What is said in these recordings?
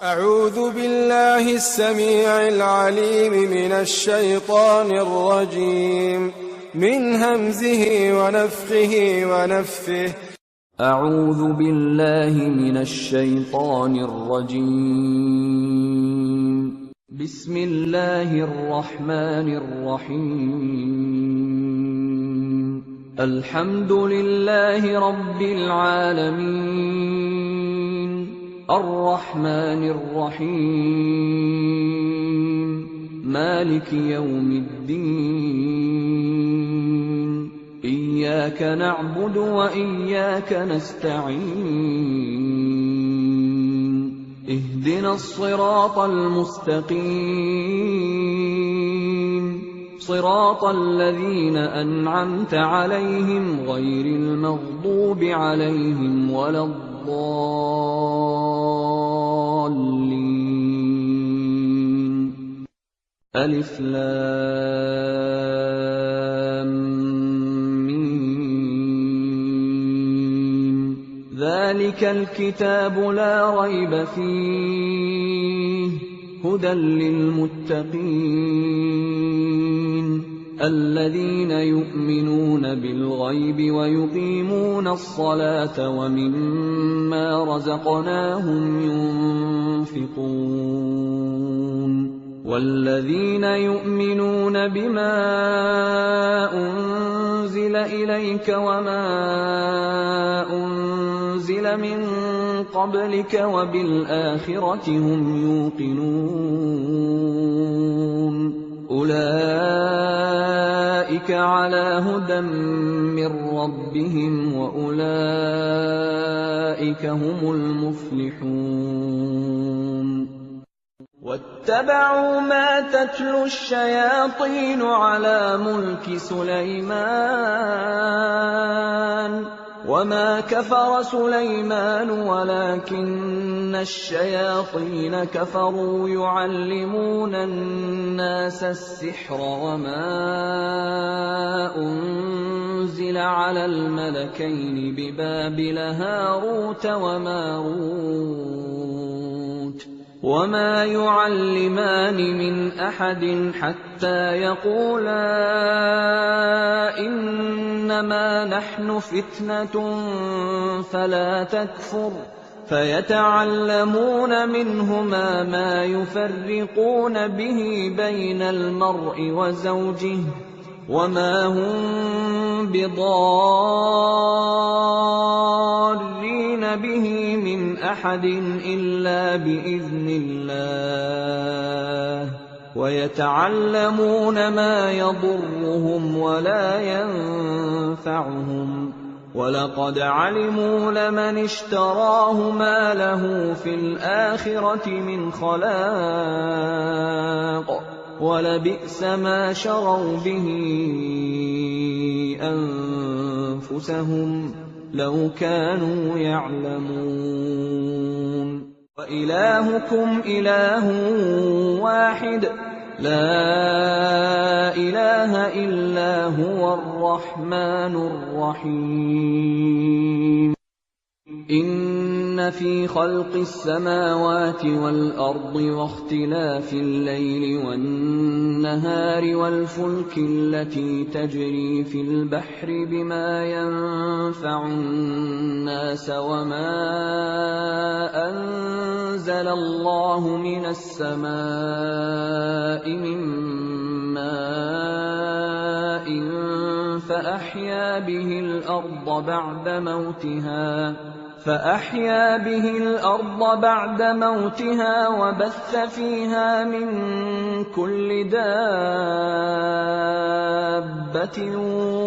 أعوذ بالله السميع العليم من الشيطان الرجيم من همزه ونفخه ونفثه. أعوذ بالله من الشيطان الرجيم. بسم الله الرحمن الرحيم. الحمد لله رب العالمين، الرحمن الرحيم، مالك يوم الدين. إياك نعبد وإياك نستعين. اهدنا الصراط المستقيم، صراط الذين أنعمت عليهم غير المغضوب عليهم ولا الضالين. ألف لام ميم. ذلك الكتاب لا ريب فيه هدى للمتقين الذين يؤمنون بالغيب ويقيمون الصلاة ومما رزقناهم ينفقون والذين يؤمنون بما أنزل إليك وما أنزل من قبلك وبالآخرة هم يوقنون أولئك على هدى من ربهم وأولئك هم المفلحون. واتبعوا ما تتلو الشياطين على ملك سليمان وما كفر سليمان ولكن الشياطين كفروا يعلمون الناس السحر وما أنزل على الملكين ببابل هاروت وماروت وما يعلمان من أحد حتى يقولا إنما نحن فتنة فلا تكفر فيتعلمون منهما ما يفرقون به بين المرء وزوجه وما هم بضارين به من أحد إلا بإذن الله ويتعلمون ما يضرهم ولا ينفعهم ولقد علموا لمن اشتراه ما له في الآخرة من خلاق ولبئس ما شروا به أنفسهم لو كانوا يعلمون. وإلهكم إله واحد لا إله إلا هو الرحمن الرحيم. إن في خلق السماوات والأرض واختلاف الليل والنهار والفلك التي تجري في البحر بما ينفع الناس وما أنزل الله من السماء من ماء فأحيا به الأرض بعد موتها وبث فيها من كل دابة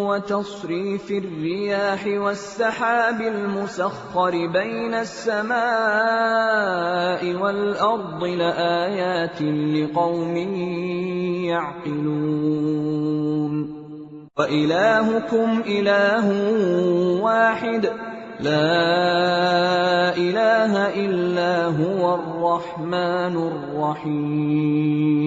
وتصريف الرياح والسحاب المسخر بين السماء والأرض لآيات لقوم يعقلون. وإلهكم إله واحد لا إله إلا هو الرحمن الرحيم.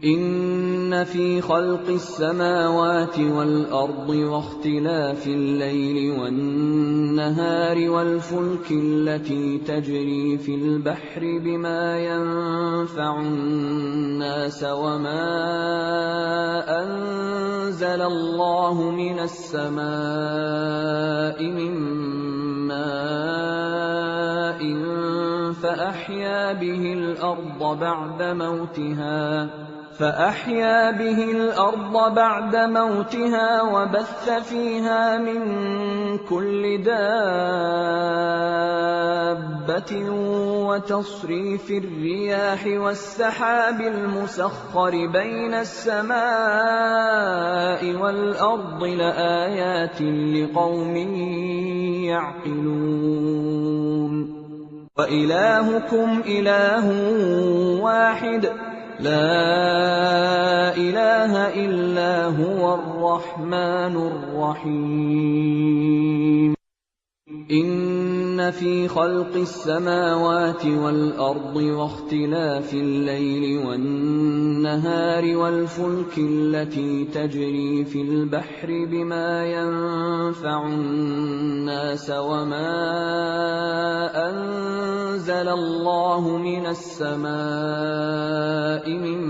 إن إِنَّ فِي خَلْقِ السَّمَاوَاتِ وَالْأَرْضِ وَاخْتِلَافِ اللَّيْلِ وَالنَّهَارِ وَالْفُلْكِ الَّتِي تَجْرِي فِي الْبَحْرِ بِمَا يَنفَعُ النَّاسَ وَمَا أَنزَلَ اللَّهُ مِنَ السَّمَاءِ مِن مَّاءٍ فَأَحْيَا بِهِ الْأَرْضَ بَعْدَ مَوْتِهَا وَبَثَّ فِيهَا مِن كُلِّ دَابَّةٍ وَتَصْرِيفِ الرِّيَاحِ وَالسَّحَابِ الْمُسَخَّرِ بَيْنَ السَّمَاءِ وَالْأَرْضِ لَآيَاتٍ لِقَوْمٍ يَعْقِلُونَ وَإِلَٰهُكُمْ إِلَٰهٌ وَاحِدٌ لَا إِلَٰهَ إِلَّا هُوَ الرَّحْمَٰنُ الرَّحِيمُ إِنَّ فِي خَلْقِ السَّمَاوَاتِ وَالْأَرْضِ وَاخْتِلَافِ اللَّيْلِ وَالنَّهَارِ وَالْفُلْكِ الَّتِي تَجْرِي فِي الْبَحْرِ بِمَا يَنفَعُ النَّاسَ وَمَا أَنزَلَ اللَّهُ مِنَ السَّمَاءِ مِن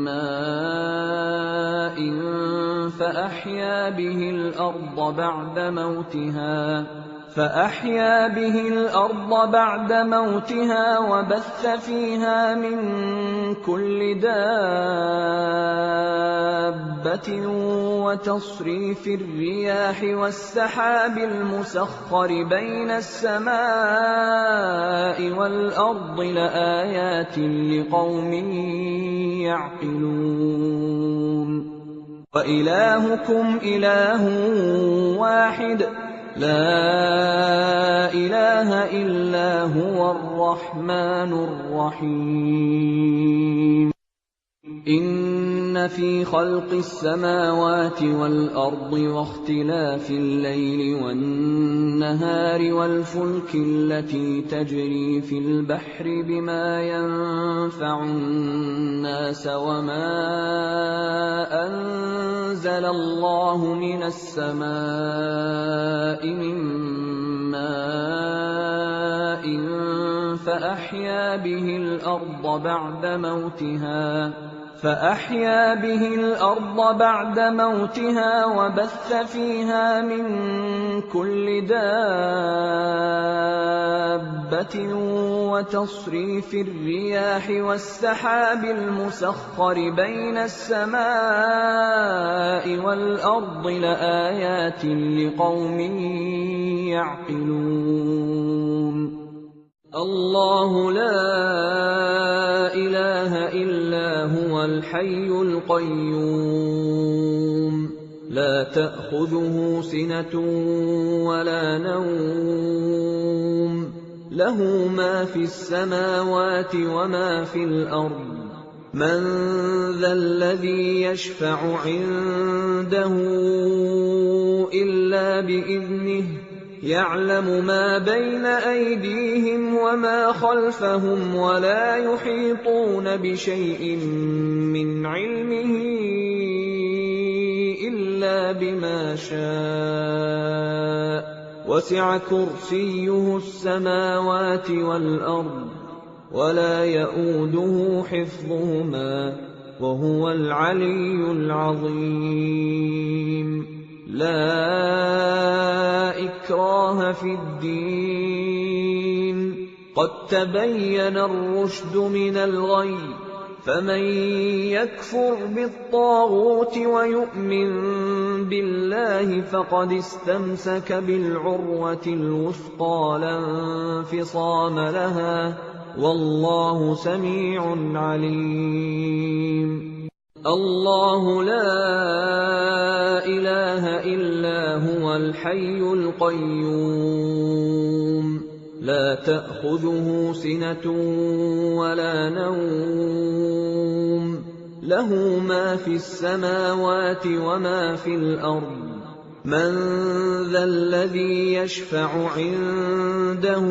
مَّاءٍ فَأَحْيَا بِهِ الْأَرْضَ بَعْدَ مَوْتِهَا وَبَثَّ فِيهَا مِن كُلِّ دَابَّةٍ وَتَصْرِيفِ الرِّيَاحِ وَالسَّحَابِ الْمُسَخَّرِ بَيْنَ السَّمَاءِ وَالْأَرْضِ لَآيَاتٍ لِقَوْمٍ يَعْقِلُونَ وَإِلَٰهُكُمْ إِلَٰهٌ وَاحِدٌ لَا إِلَٰهَ إِلَّا هُوَ الرَّحْمَٰنُ الرَّحِيمُ إِنَّ فِي خَلْقِ السَّمَاوَاتِ وَالْأَرْضِ وَاخْتِلَافِ اللَّيْلِ وَالنَّهَارِ وَالْفُلْكِ الَّتِي تَجْرِي فِي الْبَحْرِ بِمَا يَنفَعُ النَّاسَ وَمَا أَنزَلَ اللَّهُ مِنَ السَّمَاءِ مِن مَّاءٍ فَأَحْيَا بِهِ الْأَرْضَ بَعْدَ مَوْتِهَا وَبَثَّ فِيهَا مِن كُلِّ دَابَّةٍ وَتَصْرِيفِ الرِّيَاحِ وَالسَّحَابِ الْمُسَخَّرِ بَيْنَ السَّمَاءِ وَالْأَرْضِ لَآيَاتٍ لِقَوْمٍ يَعْقِلُونَ اللَّهُ لَا إِلَٰهَ إِلَّا هُوَ الْحَيُّ الْقَيُّومُ لَا تَأْخُذُهُ سِنَةٌ وَلَا نَوْمٌ لَّهُ مَا فِي السَّمَاوَاتِ وَمَا فِي الْأَرْضِ مَن ذَا الَّذِي يَشْفَعُ عِندَهُ إِلَّا بِإِذْنِهِ يَعْلَمُ مَا بَيْنَ أَيْدِيهِمْ وَمَا خَلْفَهُمْ وَلَا يُحِيطُونَ بِشَيْءٍ مِّنْ عِلْمِهِ إِلَّا بِمَا شَاءَ وَسِعَ كُرْسِيُّهُ السَّمَاوَاتِ وَالْأَرْضَ وَلَا يَئُودُهُ حِفْظُهُمَا وَهُوَ الْعَلِيُّ الْعَظِيمُ لَا إِكْرَاهَ فِي الدِّينِ قَد تَّبَيَّنَ الرُّشْدُ مِنَ الْغَيِّ فَمَن يَكْفُرْ بِالطَّاغُوتِ وَيُؤْمِن بِاللَّهِ فَقَدِ اسْتَمْسَكَ بِالْعُرْوَةِ الْوُثْقَىٰ لَا انفِصَامَ لَهَا وَاللَّهُ سَمِيعٌ عَلِيمٌ اللَّهُ لَا إِلَٰهَ إِلَّا هُوَ الْحَيُّ الْقَيُّومُ لَا تَأْخُذُهُ سِنَةٌ وَلَا نَوْمٌ لَّهُ مَا فِي السَّمَاوَاتِ وَمَا فِي الْأَرْضِ مَن ذَا الَّذِي يَشْفَعُ عِندَهُ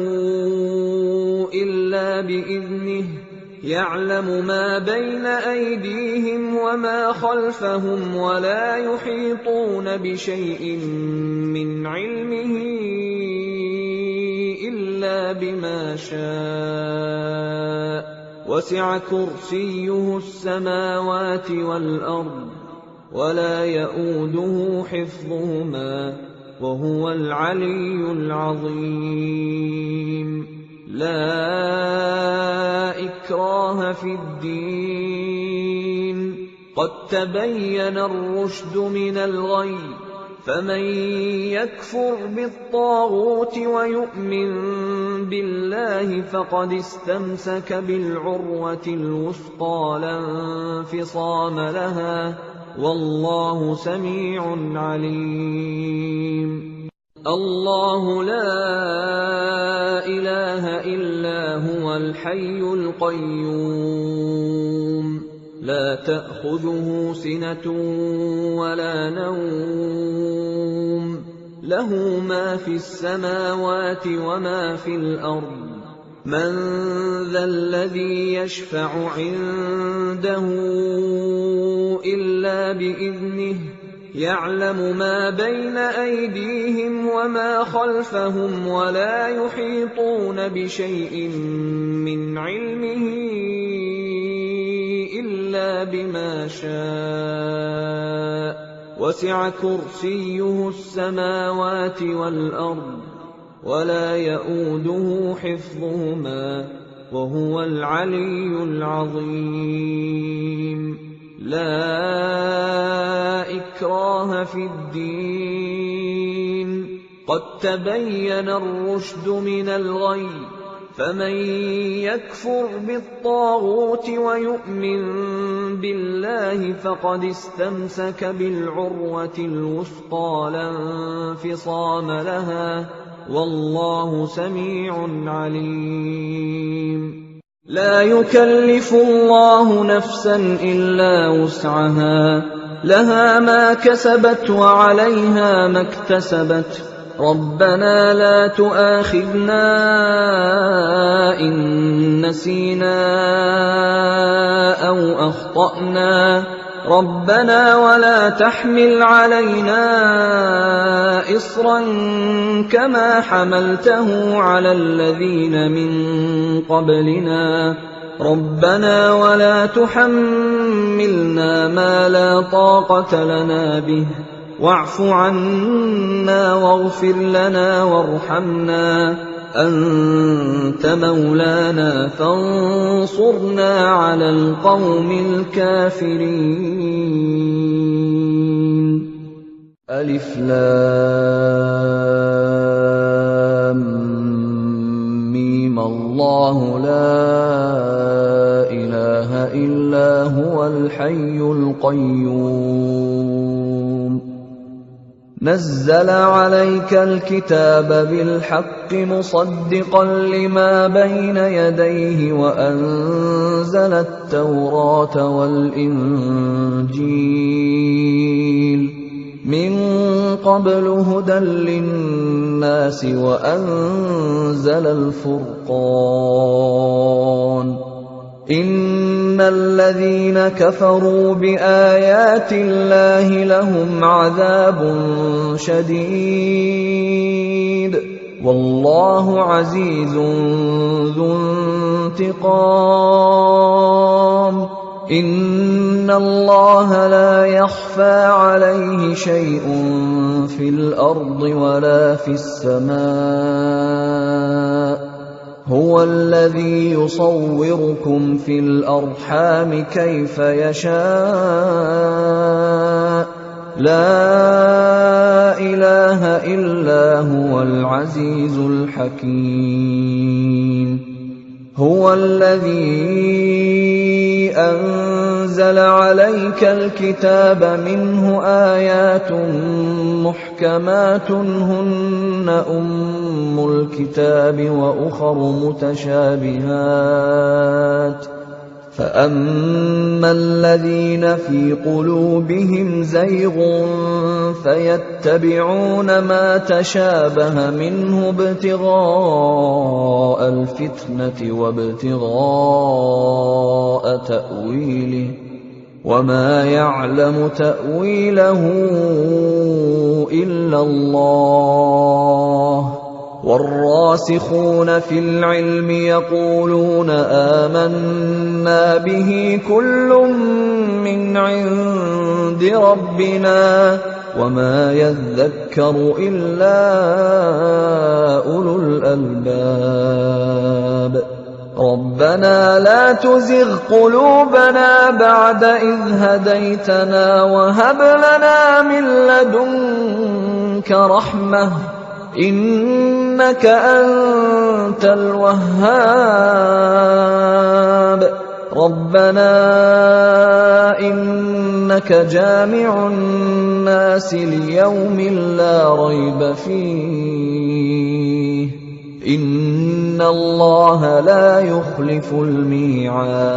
إِلَّا بِإِذْنِهِ يعلم ما بين أيديهم وما خلفهم ولا يحيطون بشيء من علمه إلا بما شاء وسع كرسيه السماوات والأرض ولا يئوده حفظهما وهو العلي العظيم لا إكراه في الدين قد تبين الرشد من الغي فمن يكفر بالطاغوت ويؤمن بالله فقد استمسك بالعروة الوثقى لا انفصام لها والله سميع عليم الله لا إله إلا هو الحي القيوم لا تأخذه سنة ولا نوم له ما في السماوات وما في الأرض من ذا الذي يشفع عنده إلا بإذنه يعلم ما بين أيديهم وما خلفهم ولا يحيطون بشيء من علمه إلا بما شاء وسع كرسيه السماوات والأرض ولا يئوده حفظهما وهو العلي العظيم لا إكراه في الدين قد تبين الرشد من الغي فمن يكفر بالطاغوت ويؤمن بالله فقد استمسك بالعروة الوثقى لا انفصام لها والله سميع عليم لا يكلف الله نفسا إلا وسعها لها ما كسبت وعليها ما اكتسبت ربنا لا تؤاخذنا إن نسينا أو أخطأنا ربنا ولا تحمل علينا إصرا كما حملته على الذين من قبلنا ربنا ولا تحملنا ما لا طاقة لنا به واعف عنا واغفر لنا وارحمنا أنت مولانا فانصرنا على القوم الكافرين ألف لام ميم الله لا إله إلا هو الحي القيوم نزل عليك الكتاب بالحق مصدقا لما بين يديه وأنزل التوراة والإنجيل من قبل هدى للناس وأنزل الفرقان إن الذين كفروا بآيات الله لهم عذاب شديد والله عزيز ذو انتقام إن الله لا يخفى عليه شيء في الأرض ولا في السماء هو الذي يصوركم في الأرحام كيف يشاء لا إله إلا هو العزيز الحكيم هو الذي أنزل عليك الكتاب منه آيات محكمات هن أم الكتاب وأخر متشابهات فَأَمَّا الَّذِينَ فِي قُلُوبِهِمْ زَيْغٌ فَيَتَّبِعُونَ مَا تَشَابَهَ مِنْهُ ابْتِغَاءَ الْفِتْنَةِ وَابْتِغَاءَ تَأْوِيلِهِ ۗ وَمَا يَعْلَمُ تَأْوِيلَهُ إِلَّا اللَّهُ ۗ وَالرَّاسِخُونَ فِي الْعِلْمِ يَقُولُونَ آمَنَّا بِهِ كُلٌّ مِّنْ عِندِ رَبِّنَا وَمَا يَذَّكَّرُ إِلَّا أُولُو الْأَلْبَابِ رَبَّنَا لَا تُزِغْ قُلُوبَنَا بَعْدَ إِذْ هَدَيْتَنَا وَهَبْ لَنَا مِن لَّدُنكَ رَحْمَةً إِنَّكَ أَنتَ الْوَهَّابُ رَبَّنَا إِنَّكَ جَامِعُ النَّاسِ لِيَوْمٍ لَّا رَيْبَ فِيهِ إِنَّ اللَّهَ لَا يُخْلِفُ الْمِيعَادَ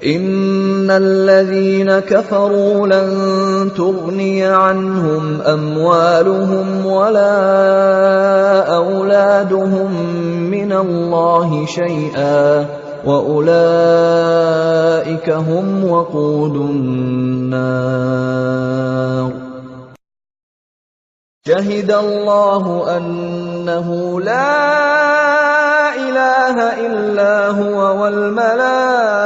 إِنَّ الَّذِينَ كَفَرُوا لَن تُغْنِيَ عَنْهُمْ أَمْوَالُهُمْ وَلَا أَوْلَادُهُم مِّنَ اللَّهِ شَيْئًا وَأُولَٰئِكَ هُمْ وَقُودُ النَّارِ شَهِدَ اللَّهُ أَنَّهُ لَا إِلَٰهَ إِلَّا هُوَ وَالْمَلَائِكَةُ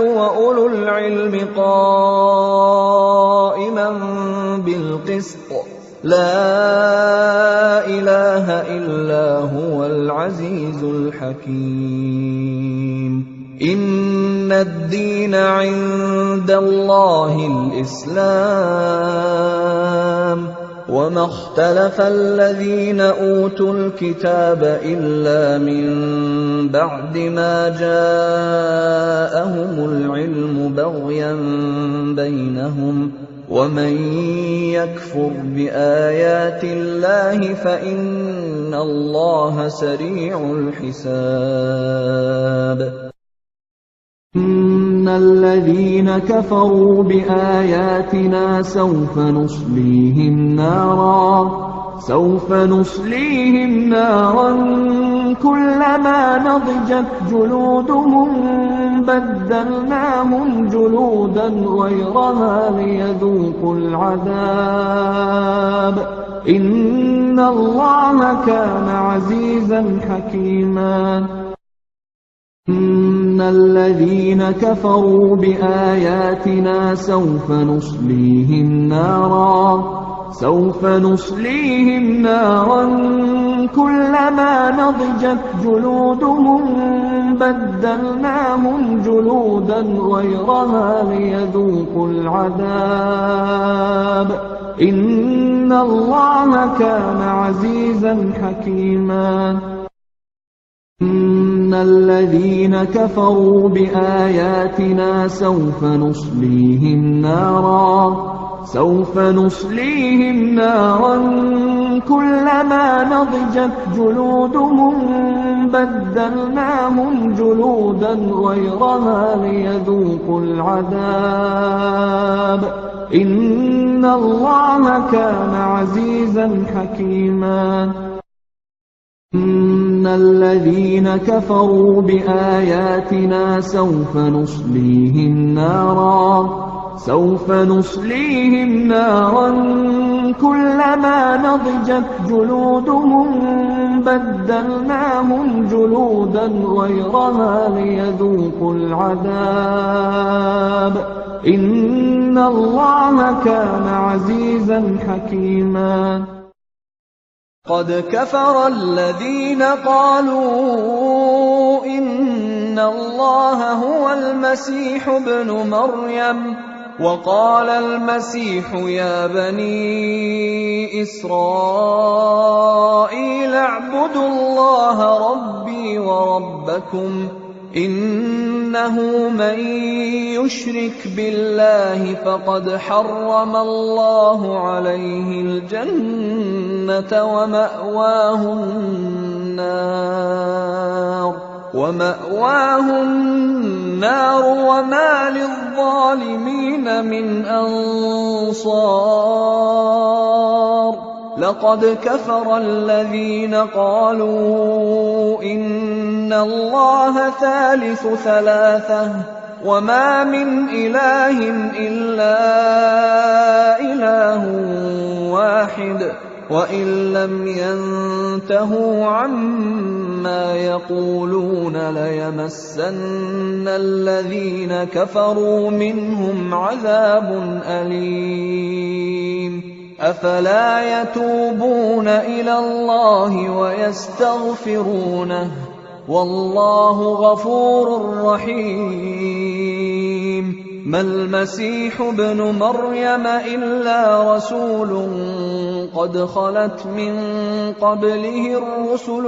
وَأُولُو الْعِلْمِ قَائِمًا بِالْقِسْطِ لَا إِلَٰهَ إِلَّا هُوَ الْعَزِيزُ الْحَكِيمُ إِنَّ الدِّينَ عِندَ اللَّهِ الْإِسْلَامُ وَمَا اخْتَلَفَ الَّذِينَ أُوتُوا الْكِتَابَ إِلَّا مِن بَعْدِ مَا جَاءَهُمُ الْعِلْمُ بَغْيًا بَيْنَهُمْ ۗ وَمَن يَكْفُرْ بِآيَاتِ اللَّهِ فَإِنَّ اللَّهَ سَرِيعُ الْحِسَابِ إِنَّ الَّذِينَ كَفَرُوا بِآيَاتِنَا سَوْفَ نُصْلِيهِمْ نَارًا كُلَّمَا نَضِجَتْ جُلُودُهُم بَدَّلْنَاهُمْ جُلُودًا غَيْرَهَا لِيَذُوقُوا الْعَذَابَ إِنَّ اللَّهَ كَانَ عَزِيزًا حَكِيمًا إِنَّ الَّذِينَ كَفَرُوا بِآيَاتِنَا سَوْفَ نُصْلِيهِمْ نَارًا كُلَّمَا نَضِجَتْ جُلُودُهُم بَدَّلْنَاهُمْ جُلُودًا غَيْرَهَا لِيَذُوقُوا الْعَذَابَ إِنَّ اللَّهَ كَانَ عَزِيزًا حَكِيمًا إِنَّ الَّذِينَ كَفَرُوا بِآيَاتِنَا سَوْفَ نُصْلِيهِمْ نَارًا كُلَّمَا نَضِجَتْ جُلُودُهُم بَدَّلْنَاهُمْ جُلُودًا غَيْرَهَا لِيَذُوقُوا الْعَذَابَ إِنَّ اللَّهَ كَانَ عَزِيزًا حَكِيمًا إِنَّ الَّذِينَ كَفَرُوا بِآيَاتِنَا سَوْفَ نُصْلِيهِمْ نَارًا كُلَّمَا نَضِجَتْ جُلُودُهُم بَدَّلْنَاهُمْ جُلُودًا غَيْرَهَا لِيَذُوقُوا الْعَذَابَ إِنَّ اللَّهَ كَانَ عَزِيزًا حَكِيمًا قَدْ كَفَرَ الَّذِينَ قَالُوا إِنَّ اللَّهَ هُوَ الْمَسِيحُ ابْنُ مَرْيَمَ وَقَالَ الْمَسِيحُ يَا بَنِي إِسْرَائِيلَ اعْبُدُوا اللَّهَ رَبِّي وَرَبَّكُمْ إِنَّهُ مَن يُشْرِكْ بِاللَّهِ فَقَدْ حَرَّمَ اللَّهُ عَلَيْهِ الْجَنَّةَ وَمَأْوَاهُ النَّارُ وَمَأْوَاهُ النَّارُ وَمَا لِلظَّالِمِينَ مِنْ أَنصَارٍ لَقَدْ كَفَرَ الَّذِينَ قَالُوا إِنَّ اللَّهَ ثَالِثُ ثَلَاثَةٍ وَمَا مِنْ إِلَٰهٍ إِلَّا إِلَٰهٌ وَاحِدٌ وَإِن لَّمْ يَنتَهُوا عَمَّا يَقُولُونَ لَيَمَسَّنَّ الَّذِينَ كَفَرُوا مِنْهُمْ عَذَابٌ أَلِيمٌ أَفَلَا يَتُوبُونَ إِلَى اللَّهِ وَيَسْتَغْفِرُونَهُ وَاللَّهُ غَفُورٌ رَّحِيمٌ مَا الْمَسِيحُ ابْنُ مَرْيَمَ إِلَّا رَسُولٌ قَدْ خَلَتْ مِن قَبْلِهِ الرُّسُلُ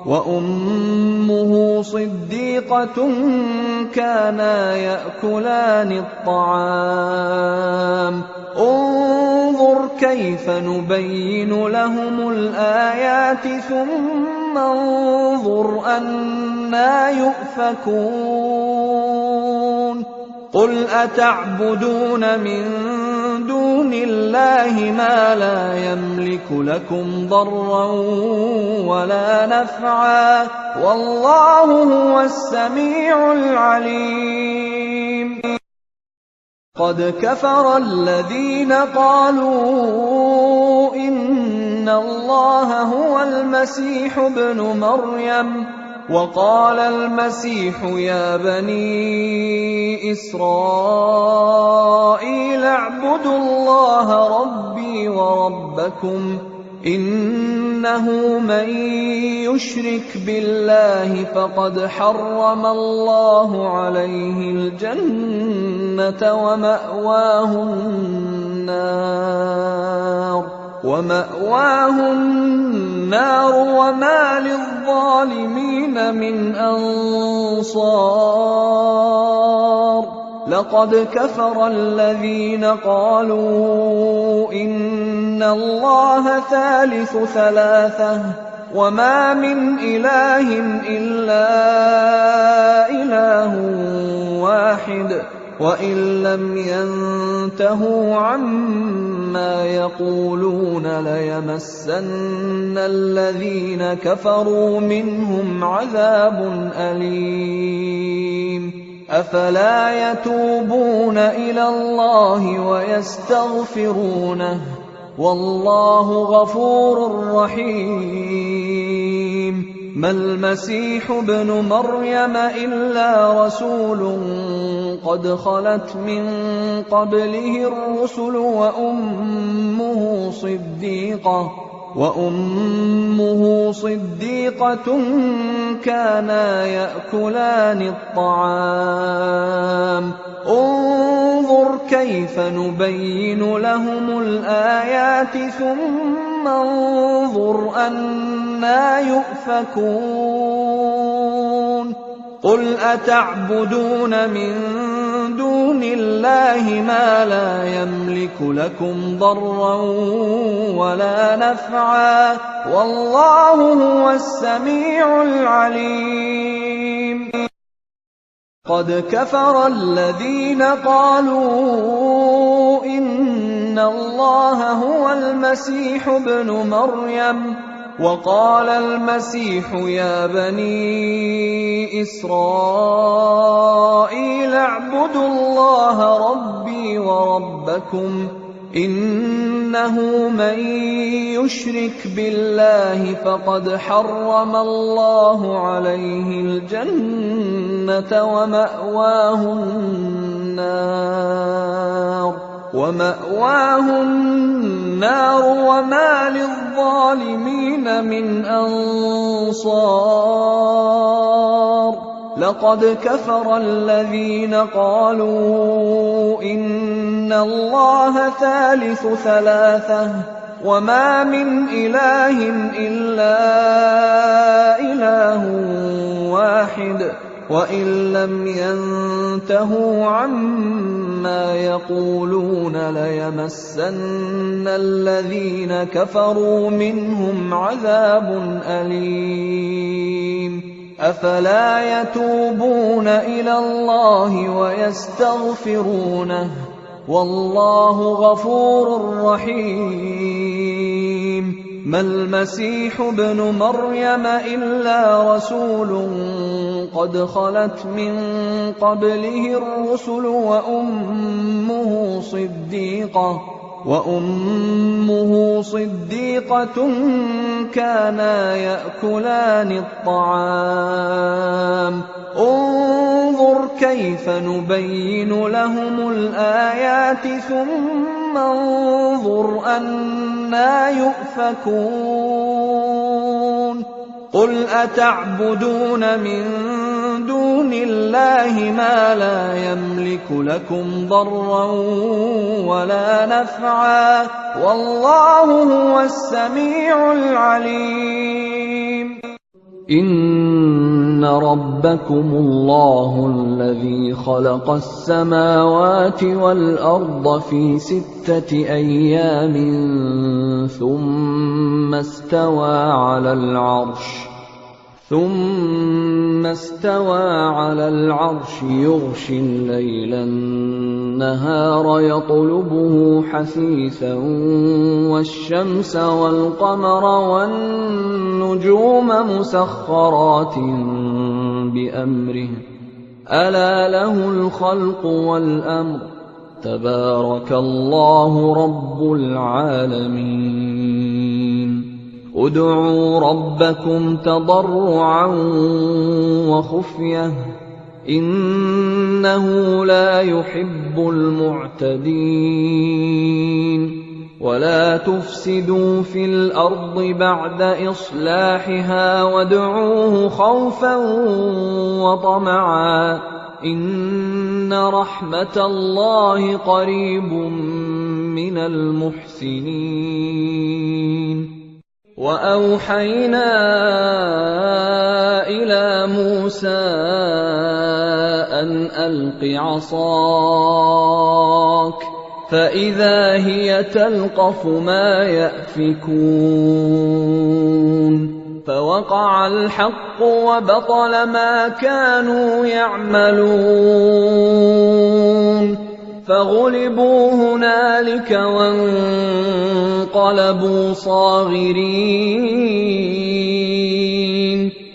وَأُمُّهُ صِدِّيقَةٌ كَانَا يَأْكُلَانِ الطَّعَامَ انظُرْ كَيْفَ نُبَيِّنُ لَهُمُ الْآيَاتِ ثُمَّ انظُرْ أَنَّىٰ يُؤْفَكُونَ قُلْ أَتَعْبُدُونَ مِن دُونِ اللَّهِ مَا لَا يَمْلِكُ لَكُمْ ضَرًّا وَلَا نَفْعًا وَاللَّهُ هُوَ السَّمِيعُ الْعَلِيمُ قَدْ كَفَرَ الَّذِينَ قَالُوا إِنَّ اللَّهَ هُوَ الْمَسِيحُ ابْنُ مَرْيَمَ وَقَالَ الْمَسِيحُ يَا بَنِي إِسْرَائِيلَ اعْبُدُوا اللَّهَ رَبِّي وَرَبَّكُمْ إِنَّهُ مَن يُشْرِكْ بِاللَّهِ فَقَدْ حَرَّمَ اللَّهُ عَلَيْهِ الْجَنَّةَ وَمَأْوَاهُ النَّارُ وَمَا لِلظَّالِمِينَ مِنْ أَنصَارٍ لَقَدْ كَفَرَ الَّذِينَ قَالُوا إِنَّ اللَّهَ ثَالِثُ ثَلَاثَةٍ وَمَا مِنْ إِلَٰهٍ إِلَّا إِلَٰهٌ وَاحِدٌ وَإِن لَّمْ يَنتَهُوا عَمَّا يَقُولُونَ لَيَمَسَّنَّ الَّذِينَ كَفَرُوا مِنْهُمْ عَذَابٌ أَلِيمٌ أَفَلَا يَتُوبُونَ إِلَى اللَّهِ وَيَسْتَغْفِرُونَهُ وَاللَّهُ غَفُورٌ رَّحِيمٌ مَا الْمَسِيحُ ابْنُ مَرْيَمَ إِلَّا رَسُولٌ قَدْ خَلَتْ مِن قَبْلِهِ الرُّسُلُ وَأُمُّهُ صِدِّيقَةٌ كَانَا يَأْكُلَانِ الطَّعَامَ انظُرْ كَيْفَ نُبَيِّنُ لَهُمُ الْآيَاتِ ثُمَّ انظُرْ أَنَّىٰ يُؤْفَكُونَ قُلْ أَتَعْبُدُونَ مِن دُونِ اللَّهِ مَا لَا يَمْلِكُ لَكُمْ ضَرًّا وَلَا نَفْعًا وَاللَّهُ هُوَ السَّمِيعُ الْعَلِيمُ قَدْ كَفَرَ الَّذِينَ قَالُوا إِنَّ اللَّهَ هُوَ الْمَسِيحُ ابْنُ مَرْيَمَ وَقَالَ الْمَسِيحُ يَا بَنِي إِسْرَائِيلَ اعْبُدُوا اللَّهَ رَبِّي وَرَبَّكُمْ إِنَّهُ مَن يُشْرِكْ بِاللَّهِ فَقَدْ حَرَّمَ اللَّهُ عَلَيْهِ الْجَنَّةَ وَمَأْوَاهُ النَّارُ وَمَا لِلظَّالِمِينَ مِنْ أَنصَارٍ لَقَدْ كَفَرَ الَّذِينَ قَالُوا إِنَّ اللَّهَ ثَالِثُ ثَلَاثَةٍ وَمَا مِنْ إِلَٰهٍ إِلَّا إِلَٰهٌ وَاحِدٌ وَإِن لَّمْ يَنتَهُوا عَمَّا يَقُولُونَ لَيَمَسَّنَّ الَّذِينَ كَفَرُوا مِنْهُمْ عَذَابٌ أَلِيمٌ أَفَلَا يَتُوبُونَ إِلَى اللَّهِ وَيَسْتَغْفِرُونَهُ وَاللَّهُ غَفُورٌ رَّحِيمٌ مَا الْمَسِيحُ ابْنُ مَرْيَمَ إِلَّا رَسُولٌ قَدْ خَلَتْ مِن قَبْلِهِ الرُّسُلُ وَأُمُّهُ صِدِّيقَةٌ كَانَا يَأْكُلَانِ الطَّعَامَ انظُرْ كَيْفَ نُبَيِّنُ لَهُمُ الْآيَاتِ ثُمَّ انظُرْ أَنَّىٰ يُؤْفَكُونَ قُلْ أَتَعْبُدُونَ مِن دُونِ اللَّهِ مَا لَا يَمْلِكُ لَكُمْ ضَرًّا وَلَا نَفْعًا وَاللَّهُ هُوَ السَّمِيعُ الْعَلِيمُ إِنَّ رَبَّكُمُ اللَّهُ الَّذِي خَلَقَ السَّمَاوَاتِ وَالْأَرْضَ فِي 6 أَيَّامٍ ثُمَّ اسْتَوَىٰ عَلَى الْعَرْشِ يُغْشِي اللَّيْلَ النَّهَارَ يَطْلُبُهُ حَثِيثًا وَالشَّمْسَ وَالْقَمَرَ وَالنُّجُومَ مُسَخَّرَاتٍ بِأَمْرِهِ أَلَا لَهُ الْخَلْقُ وَالْأَمْرُ تَبَارَكَ اللَّهُ رَبُّ الْعَالَمِينَ ادْعُوا رَبَّكُمْ تَضَرُّعًا وَخُفْيَةً إِنَّهُ لَا يُحِبُّ الْمُعْتَدِينَ وَلَا تُفْسِدُوا فِي الْأَرْضِ بَعْدَ إِصْلَاحِهَا وَادْعُوهُ خَوْفًا وَطَمَعًا إِنَّ رَحْمَتَ اللَّهِ قَرِيبٌ مِّنَ الْمُحْسِنِينَ وَأَوْحَيْنَا إِلَىٰ مُوسَىٰ أَنْ أَلْقِ عَصَاكَ فَإِذَا هِيَ تَلْقَفُ مَا يَأْفِكُونَ فَوَقَعَ الْحَقُّ وَبَطَلَ مَا كَانُوا يَعْمَلُونَ فَغُلِبُوا هُنَالِكَ وَانقَلَبُوا صَاغِرِينَ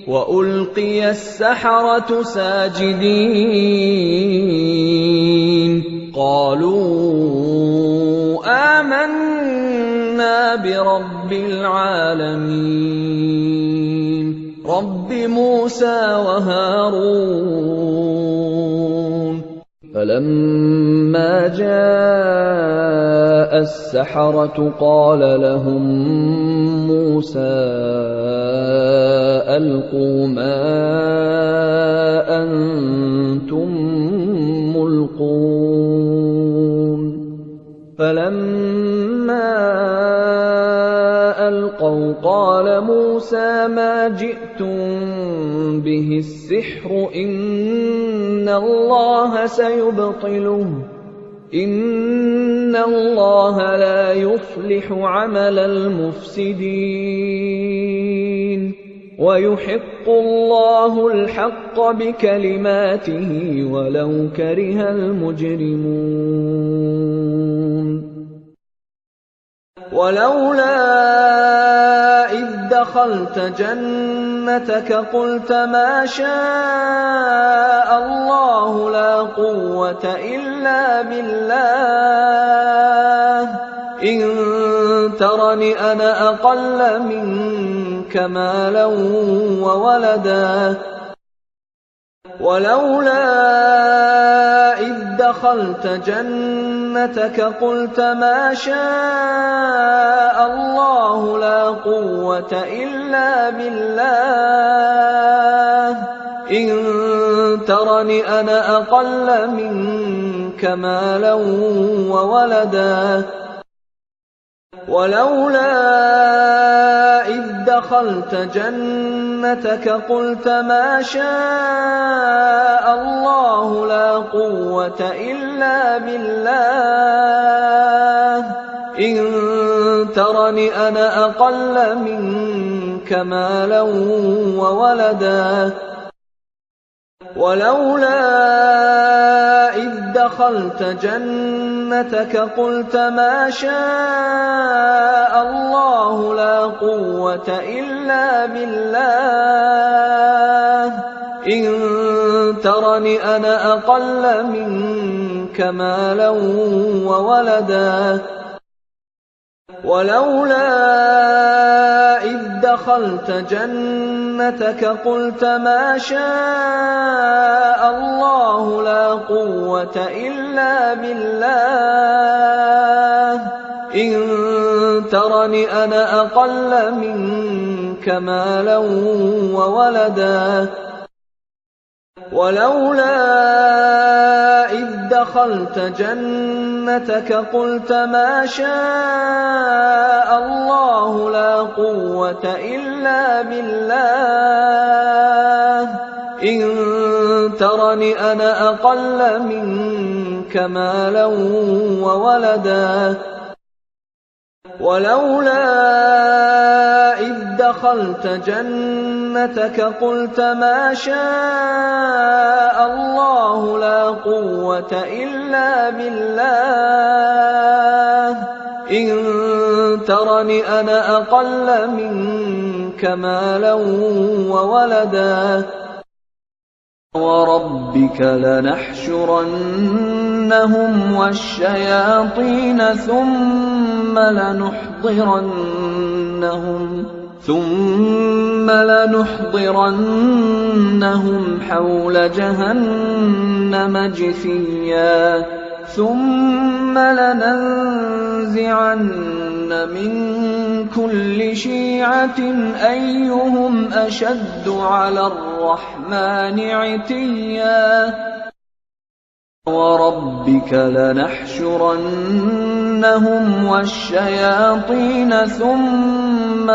وَأُلْقِيَ السَّحَرَةُ سَاجِدِينَ قَالُوا آمَنَّا بِرَبِّ الْعَالَمِينَ رَبِّ مُوسَىٰ وَهَارُونَ فَلَمَّا جَاءَ السَّحَرَةُ قَالَ لَهُم مُّوسَىٰ أَلْقُوا مَا أَنتُم مُّلْقُونَ فَلَمَّا أَلْقَوْا قَالَ مُوسَىٰ مَا جِئْتُم بِهِ السِّحْرُ إِنَّ اللَّهَ سَيُبْطِلُهُ إِنَّ اللَّهَ لَا يُصْلِحُ عَمَلَ الْمُفْسِدِينَ وَيُحِقُّ اللَّهُ الْحَقَّ بِكَلِمَاتِهِ وَلَوْ كَرِهَ الْمُجْرِمُونَ وَلَوْلَا إِذْ دَخَلْتَ جَنَّتَكَ قُلْتَ مَا شَاءَ اللَّهُ لَا قُوَّةَ إِلَّا بِاللَّهِ إِن تَرَنِ أَنَا أَقَلَّ مِنكَ مَالًا وَوَلَدًا وَلَوْلَا إِذْ دَخَلْتَ جَنَّتَكَ قُلْتَ مَا شَاءَ اللَّهُ لَا قُوَّةَ إِلَّا بِاللَّهِ إِن تَرَنِ أَنَا أَقَلَّ مِنكَ مَالًا وَوَلَدًا وَلَوْلَا إِذْ دَخَلْتَ جَنَّتَكَ جنتك قلت ما شاء الله لا قوة إلا بالله إن ترني أنا أقل منك مالا وولدا ولولا إذ دخلت جنتك قلت ما شاء الله لا قوة إلا بالله إن ترني أنا أقل منك مالا وولدا ولولا إذ دخلت جنتك قلت ما شاء الله لا قوة إلا بالله إن ترني أنا أقل منك مالا وولدا ولولا إذ دخلت جنتك قلت ما شاء الله لا قوة إلا بالله إن ترني أنا أقل منك مالا وولدا ولولا إذ دخلت جنتك قلت ما شاء الله لا قوة إلا بالله إن ترني أنا أقل منك مالا وولدا وربك لنحشرنهم والشياطين ثم لنحضرنهم حول جهنم جثيا ثم لننزعن من كل شيعة أيهم أشد على الرحمن عتيا وربك لنحشرنهم والشياطين ثم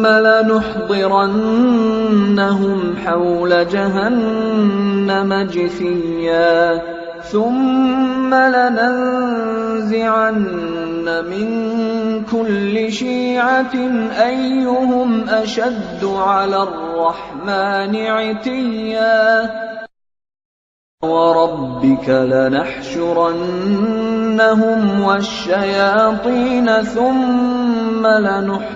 لنحضرنهم حول جهنم جثيا ثم لننزعن من كل شيعة أيهم أشد على الرحمن عتيا وربك لنحشرنهم والشياطين ثم لنحضرنهم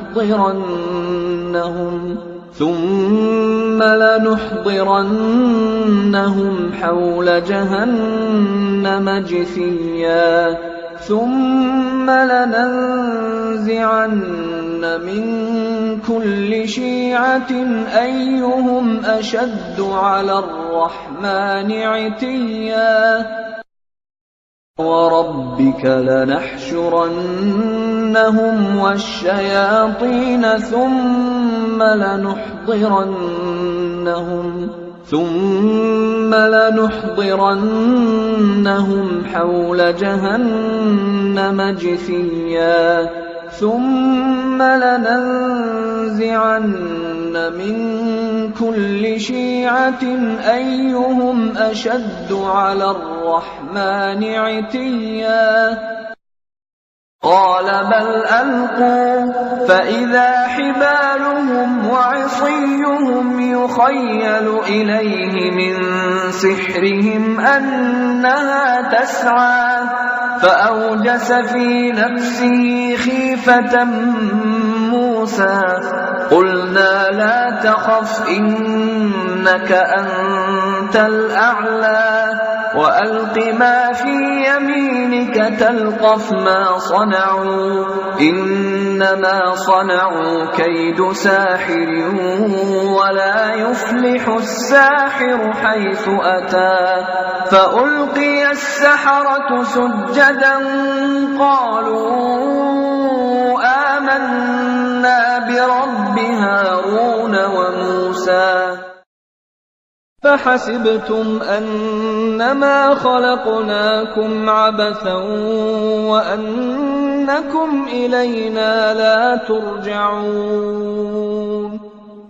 حول جهنم جثيا ثم لننزعن من كل شيعة أيهم أشد على الرحمن عتيا وربك لنحشرنهم والشياطين ثم لنحضرنهم حول جهنم جثيا ثم لننزعن من كل شيعة أيهم أشد على الرحمن عتيا قال بل ألقوا فإذا حبالهم وعصيهم يخيل إليه من سحرهم أنها تسعى فأوجس في نفسه خيفة موسى قلنا لا تخف إنك أنت الأعلى وألق ما في يمينك تلقف ما صنعوا إنما صنعوا كيد ساحر ولا يفلح الساحر حيث أتى فألقي السحرة سجدا قالوا آمنا برب هارون وموسى فحسبتم أنما خلقناكم عبثا وأنكم إنكم إلينا لا ترجعون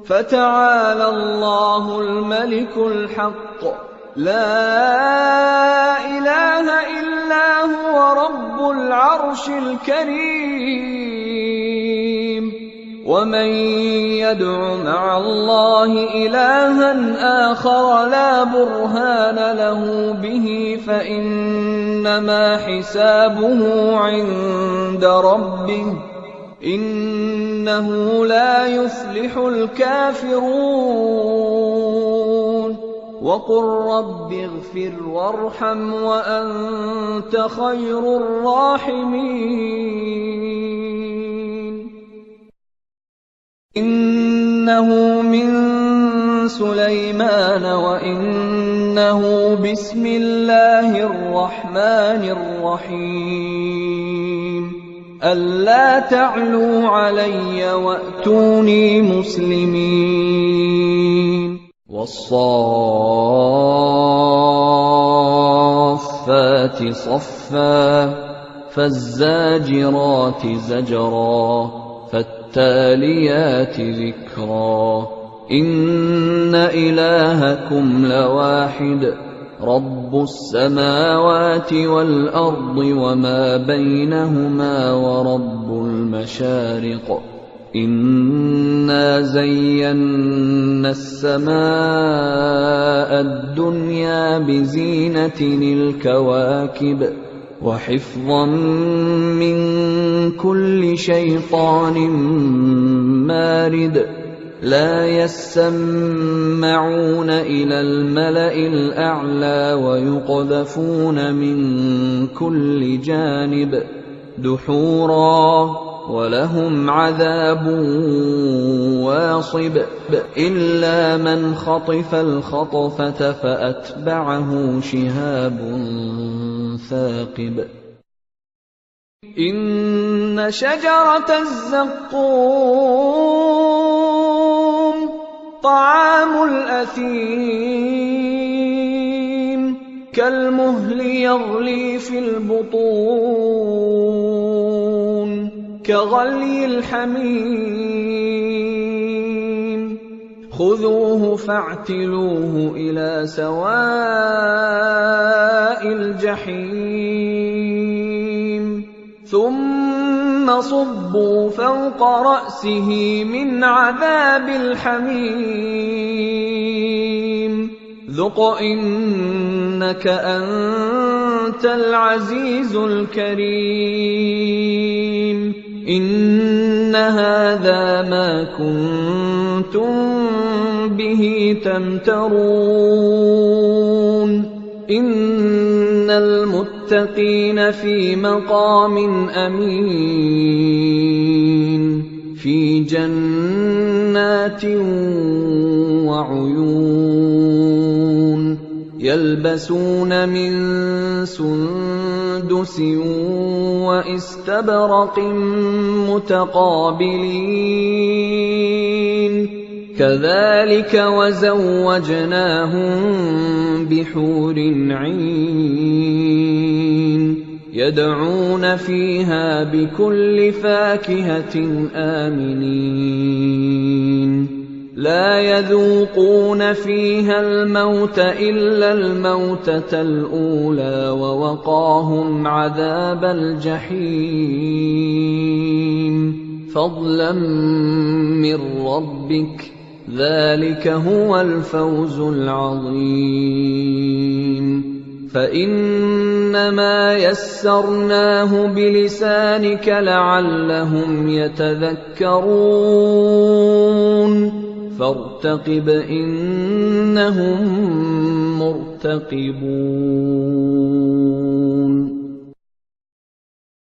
فتعالى الله الملك الحق لا إله إلا هو رب العرش الكريم ومن يدع مع الله إلها آخر لا برهان له به فإنما حسابه عند ربه إنه لا يفلح الكافرون وقل رب اغفر وارحم وأنت خير الراحمين إنه من سليمان وإنه بسم الله الرحمن الرحيم ألا تعلوا علي وأتوني مسلمين والصافات صفا فالزاجرات زجرا فالتاليات ذكرا إن إلهكم لواحد رب السماوات والأرض وما بينهما ورب المشارق إنا زينا السماء الدنيا بزينة الكواكب وحفظا من كل شيطان مارد لا يسمعون إلى الملأ الأعلى ويقذفون من كل جانب دحورا ولهم عذاب واصب إلا من خطف الخطفة فأتبعه شهاب ثاقب إن شجرة الزقوم طعام الأثيم كالمهل يغلي في البطون كغلي الحميم خذوه فاعتلوه إلى سواء الجحيم ثم صبوا فوق رأسه من عذاب الحميم ذق إنك أنت العزيز الكريم إن هذا ما كنتم به تمترون إن المتقين في مقام أمين في جنات وعيون يلبسون من سندس واستبرق متقابلين كذلك وزوجناهم بحور عين يدعون فيها بكل فاكهة آمنين لا يذوقون فيها الموت إلا الموتة الأولى ووقاهم عذاب الجحيم فضلا من ربك ذلك هو الفوز العظيم فإنما يسرناه بلسانك لعلهم يتذكرون فارتقب إنهم مرتقبون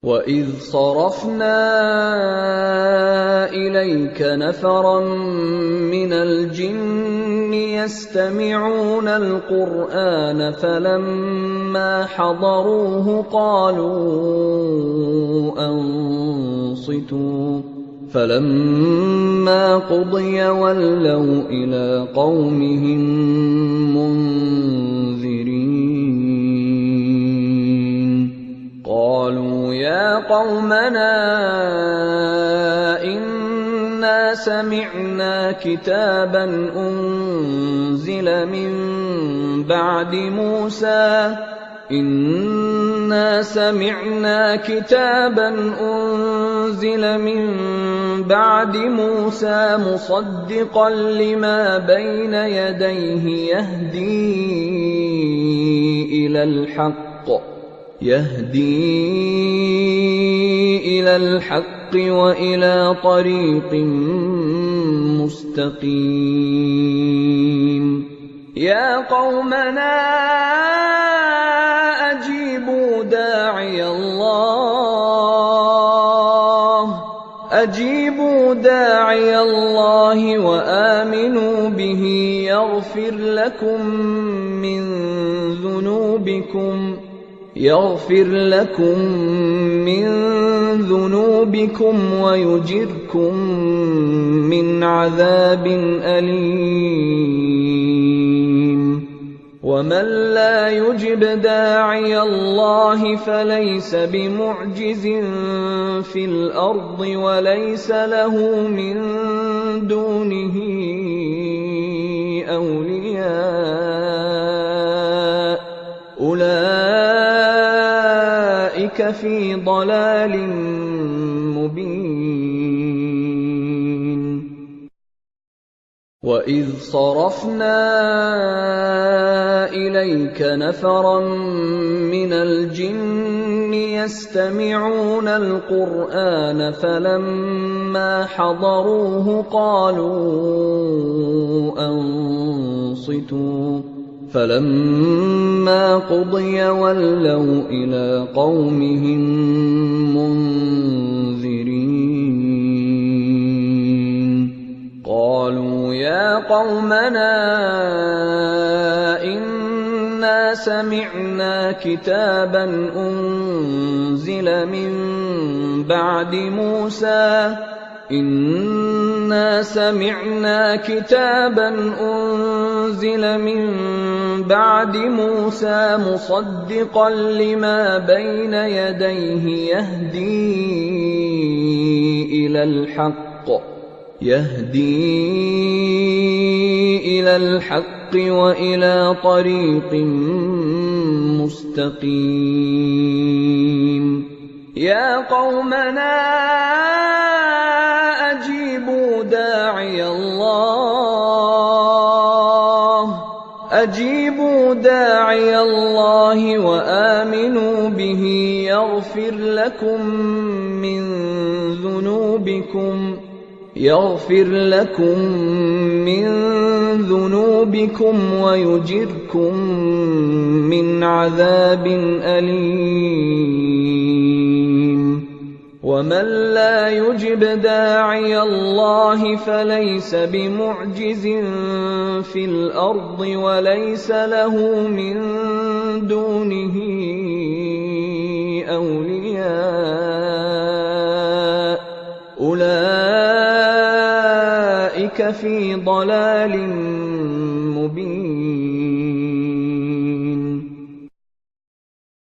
وإذ صرفنا إليك نفرا من الجن يستمعون القرآن فلما حضروه قالوا أنصتوا فلما قضي ولوا إلى قومهم منذرين قالوا يا قومنا إنا سمعنا كتابا أنزل من بعد موسى مصدقا لما بين يديه يهدي إلى الحق وإلى طريق مستقيم. يا قومنا أجيبوا داعي الله وآمنوا به يغفر لكم من ذنوبكم ويجركم من عذاب أليم. ومن لا يجب داعي الله فليس بمعجز في الأرض وليس له من دونه أولياء أولئك في ضلال مبين. وَإِذْ صَرَفْنَا إِلَيْكَ نَفَرًا مِنَ الْجِنِّ يَسْتَمِعُونَ الْقُرْآنَ فَلَمَّا حَضَرُوهُ قَالُوا أَنصِتُوا فَلَمَّا قُضِيَ وَلَّوْا إِلَىٰ قَوْمِهِم مُّنذِرِينَ. قَالُوا يَا قَوْمَنَا إِنَّا سَمِعْنَا كِتَابًا أُنزِلَ مِن بَعْدِ مُوسَىٰ مُصَدِّقًا لِّمَا بَيْنَ يَدَيْهِ يَهْدِي إِلَى الْحَقِّ وَإِلَىٰ طَرِيقٍ مُّسْتَقِيمٍ. يَا قَوْمَنَا أجيبوا داعي الله وآمنوا به يغفر لكم من ذنوبكم ويجركم من عذاب أليم. ومن لا يجب داعي الله فليس بمعجز في الأرض وليس له من دونه أولياء أولئك في ضلال مبين.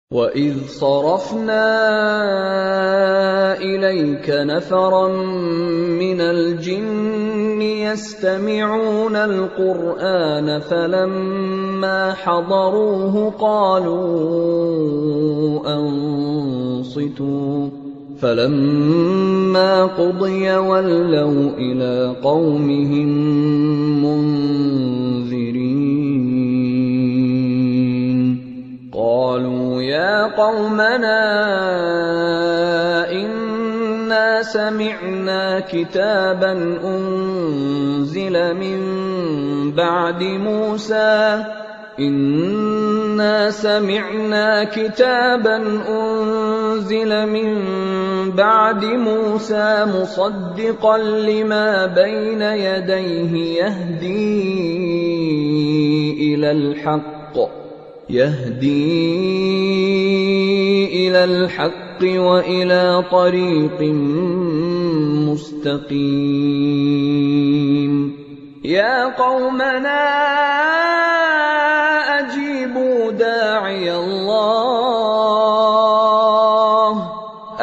وَإِذْ صَرَفْنَا إِلَيْكَ نَفَرًا مِنَ الْجِنِّ يَسْتَمِعُونَ الْقُرْآنَ فَلَمَّا حَضَرُوهُ قَالُوا أَنصِتُوا فَلَمَّا قُضِيَ وَلَّوْا إِلَىٰ قَوْمِهِم مُّنذِرِينَ. قَالُوا يَا قَوْمَنَا إِنَّا سَمِعْنَا كِتَابًا أُنزِلَ مِن بَعْدِ مُوسَىٰ مُصَدِّقًا لِّمَا بَيْنَ يَدَيْهِ يَهْدِي إِلَى الْحَقِّ وَإِلَىٰ طَرِيقٍ مُّسْتَقِيمٍ. يَا قَوْمَنَا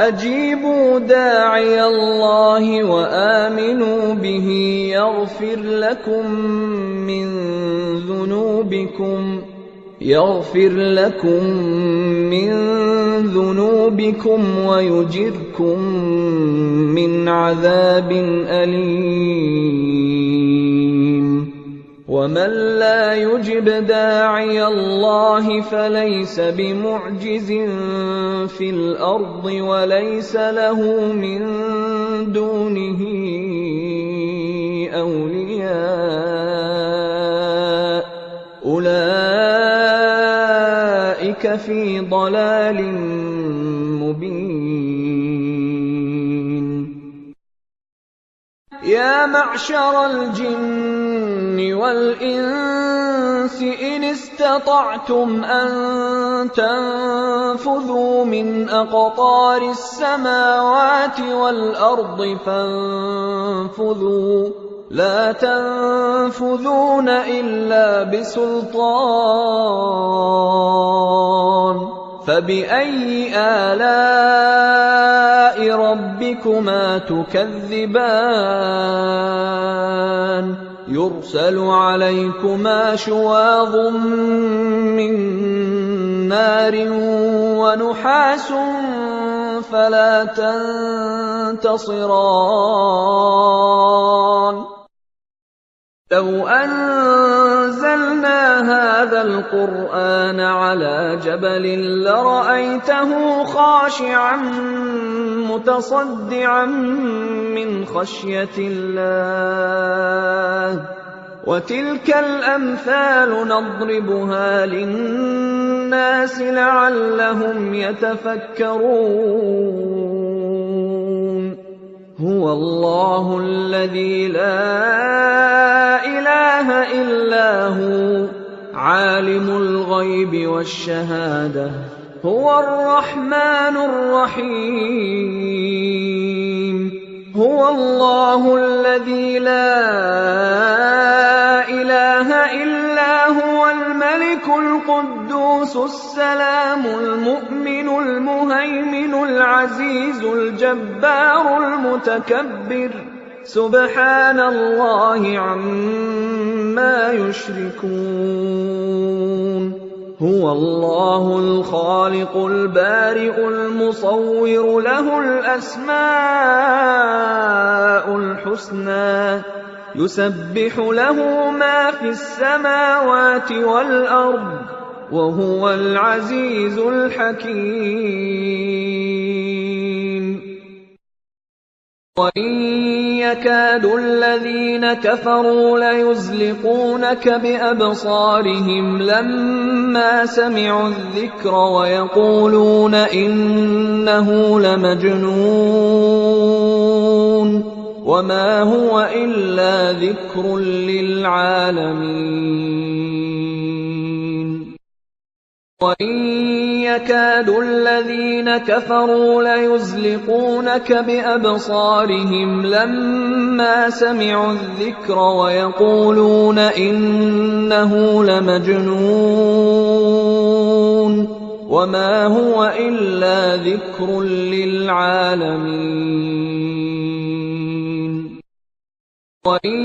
أجيبوا داعي الله وآمنوا به يغفر لكم من ذنوبكم ويجركم من عذاب أليم ومن لا يجب داعي الله فليس بمعجز في الأرض وليس له من دونه أولياء أولئك في ضلال مبين يا معشر الجن والإنس إن استطعتم أن تنفذوا من أقطار السماوات والأرض فانفذوا لا تنفذون إلا بسلطان فبأي آلاء ربكما تكذبان يرسل عليكما شواظ من نار ونحاس فلا تنتصران لو أنزلنا هذا القرآن على جبل لرأيته خاشعا متصدعا من خشية الله وتلك الأمثال نضربها للناس لعلهم يتفكرون هو الله الذي لا إله إلا هو عالم الغيب والشهادة هو الرحمن الرحيم هو الله الذي لا إله إلا هو الملك القدوس السلام المؤمن المهيمن العزيز الجبار المتكبر سبحان الله عما يشركون هو الله الخالق البارئ المصور له الأسماء الحسنى يسبح له ما في السماوات والأرض وهو العزيز الحكيم وإن يكاد الذين كفروا ليزلقونك بأبصارهم لما سمعوا الذكر ويقولون إنه لمجنون وما هو إلا ذكر للعالمين وإن يكاد الذين كفروا ليزلقونك بأبصارهم لما سمعوا الذكر ويقولون إنه لمجنون وما هو إلا ذكر للعالمين وإن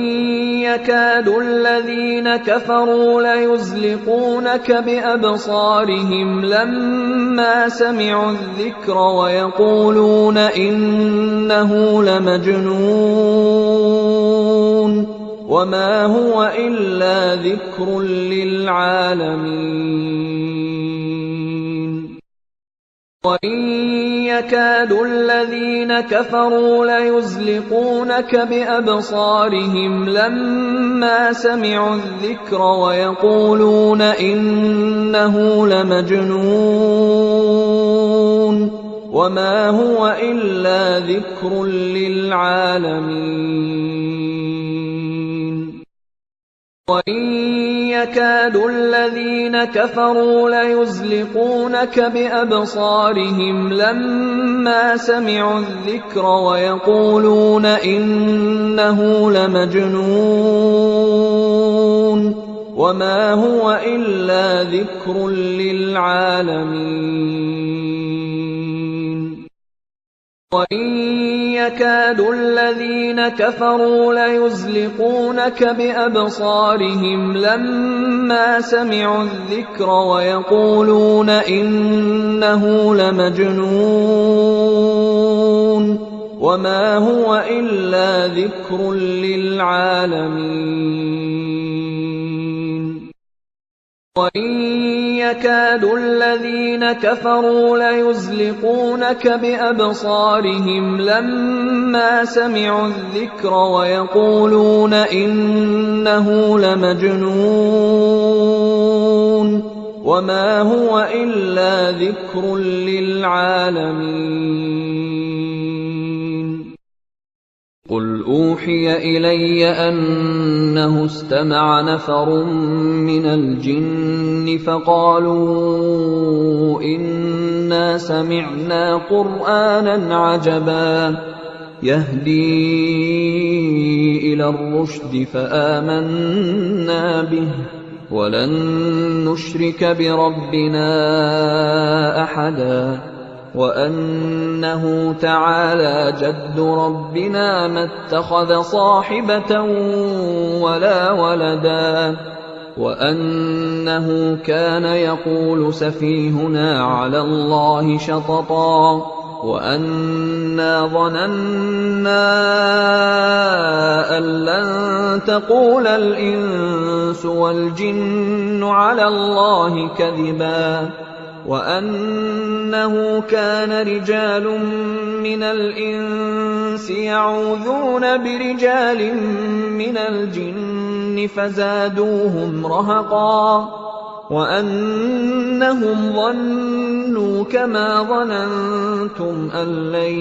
يكاد الذين كفروا ليزلقونك بأبصارهم لما سمعوا الذكر ويقولون إنه لمجنون وما هو إلا ذكر للعالمين وإن يكاد الذين كفروا ليزلقونك بأبصارهم لما سمعوا الذكر ويقولون إنه لمجنون وما هو إلا ذكر للعالمين وإن يكاد الذين كفروا ليزلقونك بأبصارهم لما سمعوا الذكر ويقولون إنه لمجنون وما هو إلا ذكر للعالمين وَإِن يَكَادُ الَّذِينَ كَفَرُوا لَيُزْلِقُونَكَ بِأَبْصَارِهِمْ لَمَّا سَمِعُوا الذِّكْرَ وَيَقُولُونَ إِنَّهُ لَمَجْنُونٌ وَمَا هُوَ إِلَّا ذِكْرٌ لِّلْعَالَمِينَ وَإِن يَكَادُ الَّذِينَ كَفَرُوا لَيُزْلِقُونَكَ بِأَبْصَارِهِمْ لَمَّا سَمِعُوا الذِّكْرَ وَيَقُولُونَ إِنَّهُ لَمَجْنُونٌ وَمَا هُوَ إِلَّا ذِكْرٌ لِّلْعَالَمِينَ قُلْ أُوحِيَ إِلَيَّ أَنَّهُ اسْتَمَعَ نَفَرٌ مِّنَ الْجِنِّ فَقَالُوا إِنَّا سَمِعْنَا قُرْآنًا عَجَبًا يَهْدِي إِلَى الرُّشْدِ فَآمَنَّا بِهِ وَلَن نُّشْرِكَ بِرَبِّنَا أَحَدًا وَأَنَّهُ تَعَالَىٰ جَدُّ رَبِّنَا مَا اتَّخَذَ صَاحِبَةً وَلَا وَلَدًا وَأَنَّهُ كَانَ يَقُولُ سَفِيهُنَا عَلَى اللَّهِ شَطَطًا وَأَنَّا ظَنَنَّا أَن لَّن تَقُولَ الْإِنسُ وَالْجِنُّ عَلَى اللَّهِ كَذِبًا وَأَنَّهُ كَانَ رِجَالٌ مِّنَ الْإِنسِ يَعُوذُونَ بِرِجَالٍ مِّنَ الْجِنِّ فَزَادُوهُمْ رَهَقًا وَأَنَّهُمْ ظَنُّوا كَمَا ظَنَنتُمْ أَن لَّن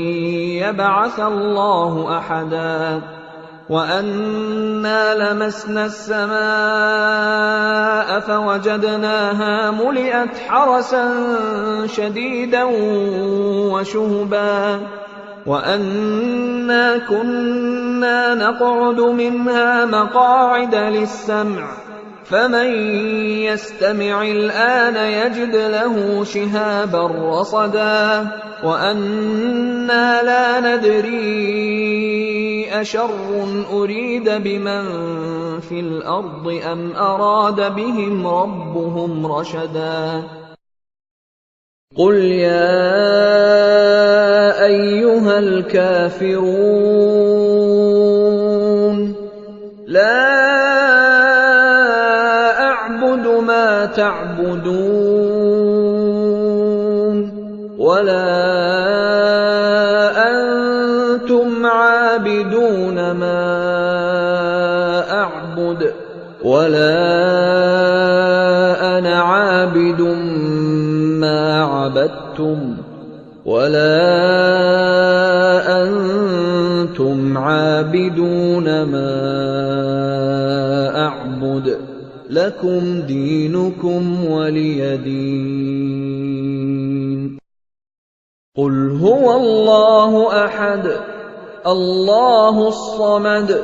يَبْعَثَ اللَّهُ أَحَدًا وَأَنَّا لَمَسْنَا السَّمَاءَ فَوَجَدْنَاهَا مُلِئَتْ حَرَسًا شَدِيدًا وَشُهُبًا وَأَنَّا كُنَّا نَقْعُدُ مِنْهَا مَقَاعِدَ لِلسَّمْعِ فَمَن يَسْتَمِعِ الْآنَ يَجِدْ لَهُ شِهَابًا رَّصَدًا وَأَنَّا لَا نَدْرِي أَشَرٌّ أُرِيدَ بِمَن فِي الْأَرْضِ أَمْ أَرَادَ بِهِمْ رَبُّهُمْ رَشَدًا قُلْ يَا أَيُّهَا الْكَافِرُونَ لَا أَعْبُدُ مَا تَعْبُدُونَ وَلَا أَنتُمْ عَابِدُونَ مَا أَعْبُدُ وَلَا أَنَا عَابِدٌ مَّا عَبَدتُّمْ وَلَا أَنتُمْ عَابِدُونَ مَا أَعْبُدُ لَكُمْ دِينُكُمْ وَلِيَ دِينِ قُلْ هُوَ اللَّهُ أَحَدٌ اللَّهُ الصَّمَدُ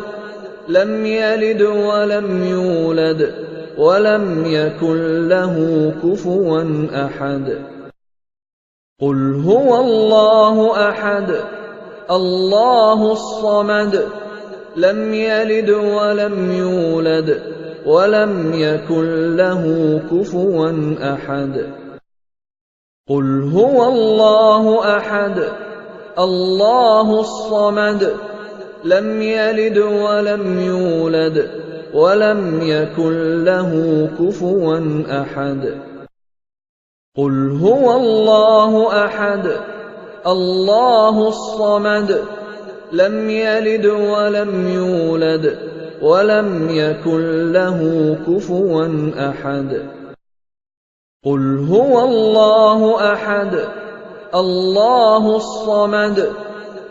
لَمْ يَلِدْ وَلَمْ يُولَدْ وَلَمْ يَكُن لَّهُ كُفُوًا أَحَدٌ قُلْ هُوَ اللَّهُ أَحَدٌ اللَّهُ الصَّمَدُ لَمْ يَلِدْ وَلَمْ يُولَدْ وَلَمْ يَكُن لَّهُ كُفُوًا أَحَدٌ قُلْ هُوَ اللَّهُ أَحَدٌ اللَّهُ الصَّمَدُ لَمْ يَلِدْ وَلَمْ يُولَدْ وَلَمْ يَكُن لَّهُ كُفُوًا أَحَدٌ قُلْ هُوَ اللَّهُ أَحَدٌ اللَّهُ الصَّمَدُ لَمْ يَلِدْ وَلَمْ يُولَدْ وَلَمْ يَكُن لَّهُ كُفُوًا أَحَدٌ قُلْ هُوَ اللَّهُ أَحَدٌ اللَّهُ الصَّمَدُ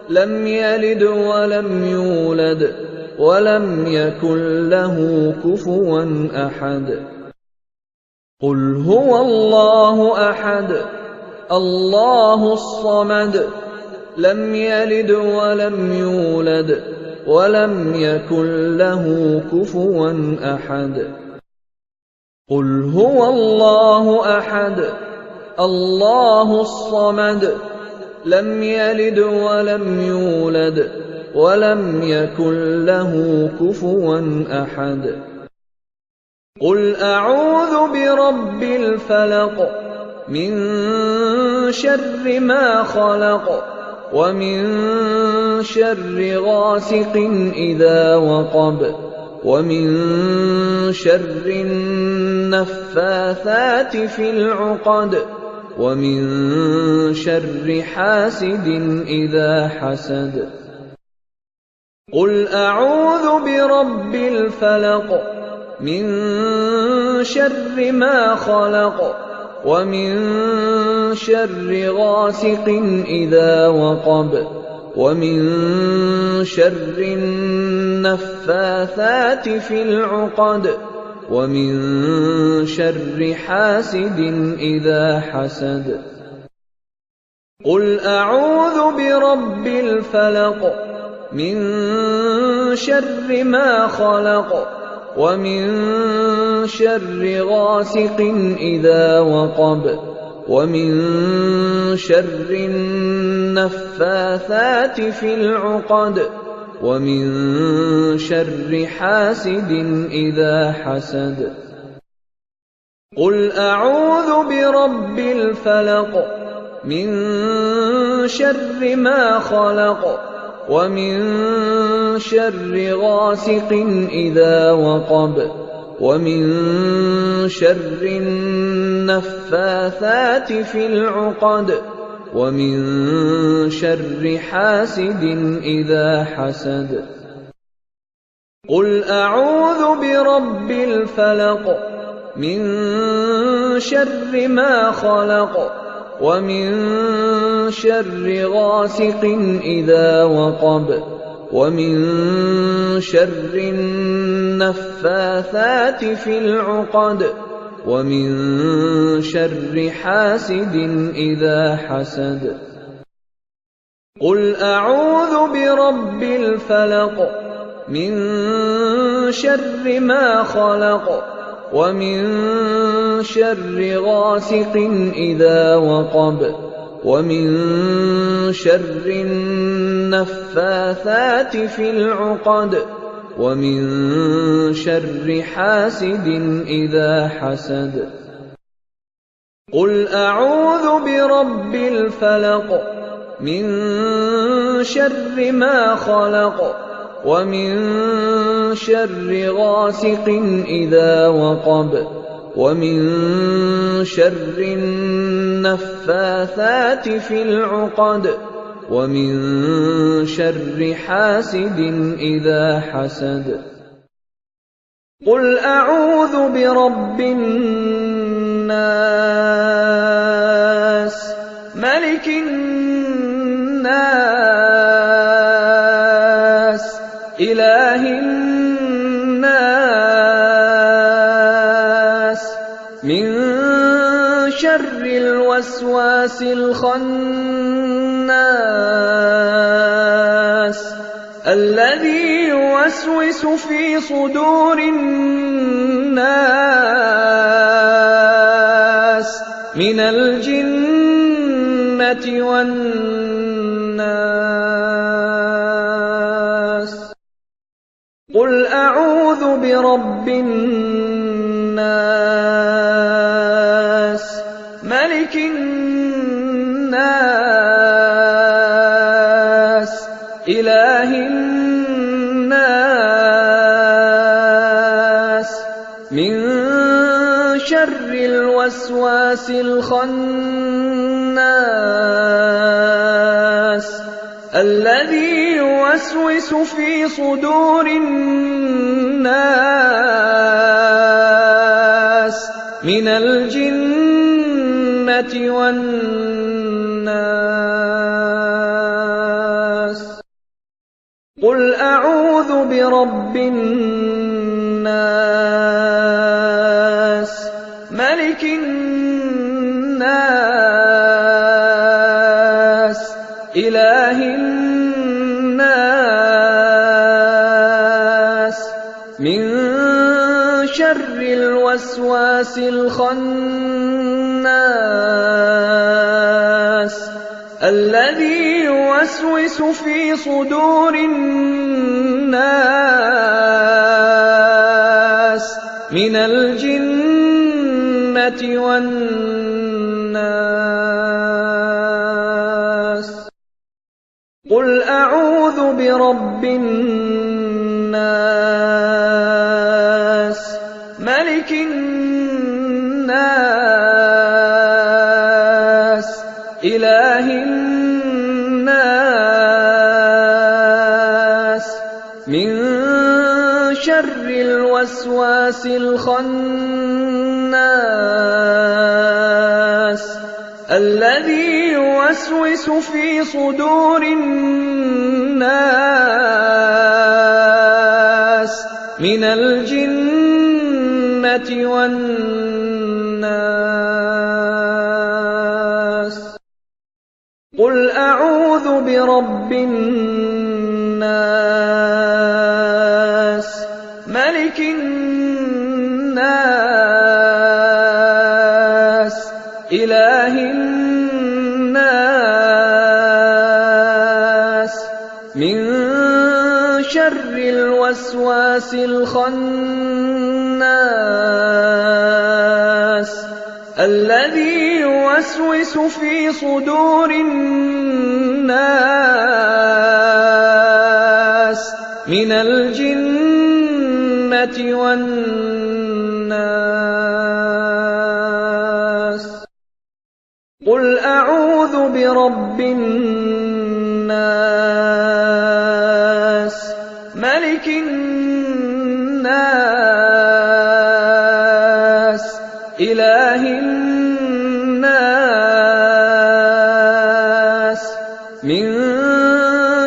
لَمْ يَلِدْ وَلَمْ يُولَدْ وَلَمْ يَكُن لَّهُ كُفُوًا أَحَدٌ قُلْ هُوَ اللَّهُ أَحَدٌ اللَّهُ الصَّمَدُ لَمْ يَلِدْ وَلَمْ يُولَدْ وَلَمْ يَكُن لَّهُ كُفُوًا أَحَدٌ قُلْ هُوَ اللَّهُ أَحَدٌ اللَّهُ الصَّمَدُ لم يلد ولم يولد ولم يكن له كفوا أحد. قل أعوذ برب الفلق من شر ما خلق ومن شر غاسق إذا وقب ومن شر النفاثات في العقد ومن شر حاسد إذا حسد. قل أعوذ برب الفلق من شر ما خلق ومن شر غاسق إذا وقب ومن شر النفاثات في العقد ومن شر حاسد إذا حسد. قل أعوذ برب الفلق من شر ما خلق ومن شر غاسق إذا وقب ومن شر النفاثات في العقد ومن شر حاسد إذا حسد. قل أعوذ برب الفلق من شر ما خلق ومن شر غاسق إذا وقب ومن شر النفاثات في العقد ومن شر حاسد إذا حسد. قل أعوذ برب الفلق من شر ما خلق ومن شر غاسق إذا وقب ومن شر النفاثات في العقد ومن شر حاسد إذا حسد. قل أعوذ برب الفلق من شر ما خلق ومن شر غاسق إذا وقب ومن شر النفاثات في العقد ومن شر حاسد إذا حسد. قل أعوذ برب الفلق من شر ما خلق ومن شر غاسق إذا وقب ومن شر النفاثات في العقد ومن شر حاسد إذا حسد. قل أعوذ برب الناس ملك الناس إله الناس من شر الوسواس الخناس الذي يوسوس في صدور الناس من الجنة والناس. قل أعوذ برب الناس ملك الناس إله الناس من شر الوسواس الخناس الذي يوسوس في صدور الناس من الجنة والناس. قل أعوذ برب الناس ملك الناس إله الناس من شر الوسواس الخناس الذي يوسوس في صدور الناس من الجنة والناس. قل أعوذ برب الناس ملك الناس إله الناس من شر الوسواس الخناس الذي يوسوس في صدور الناس من الجنة والناس. قل أعوذ برب الناس ملك الناس إله الناس من شر الوسواس الخناس الذي يوسوس في صدور الناس من الجنة والناس. قل أعوذ برب الناس ملك الناس إله الناس من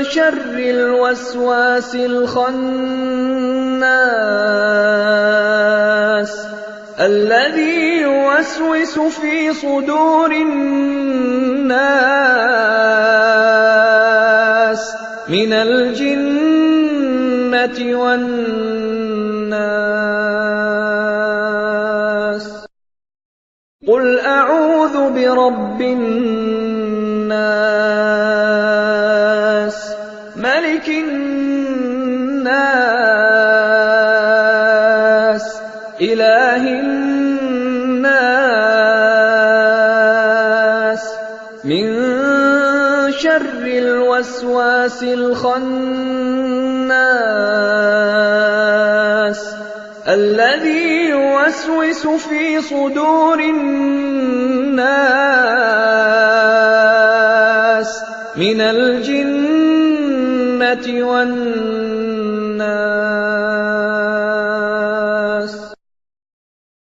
شر الوسواس الخناس الذي يوسوس في صدور الناس من الجنة والناس. قل أعوذ برب الناس ملك الناس إله الناس من شر الوسواس الخناس الذي يوسوس في صدور الناس من الجنة والناس.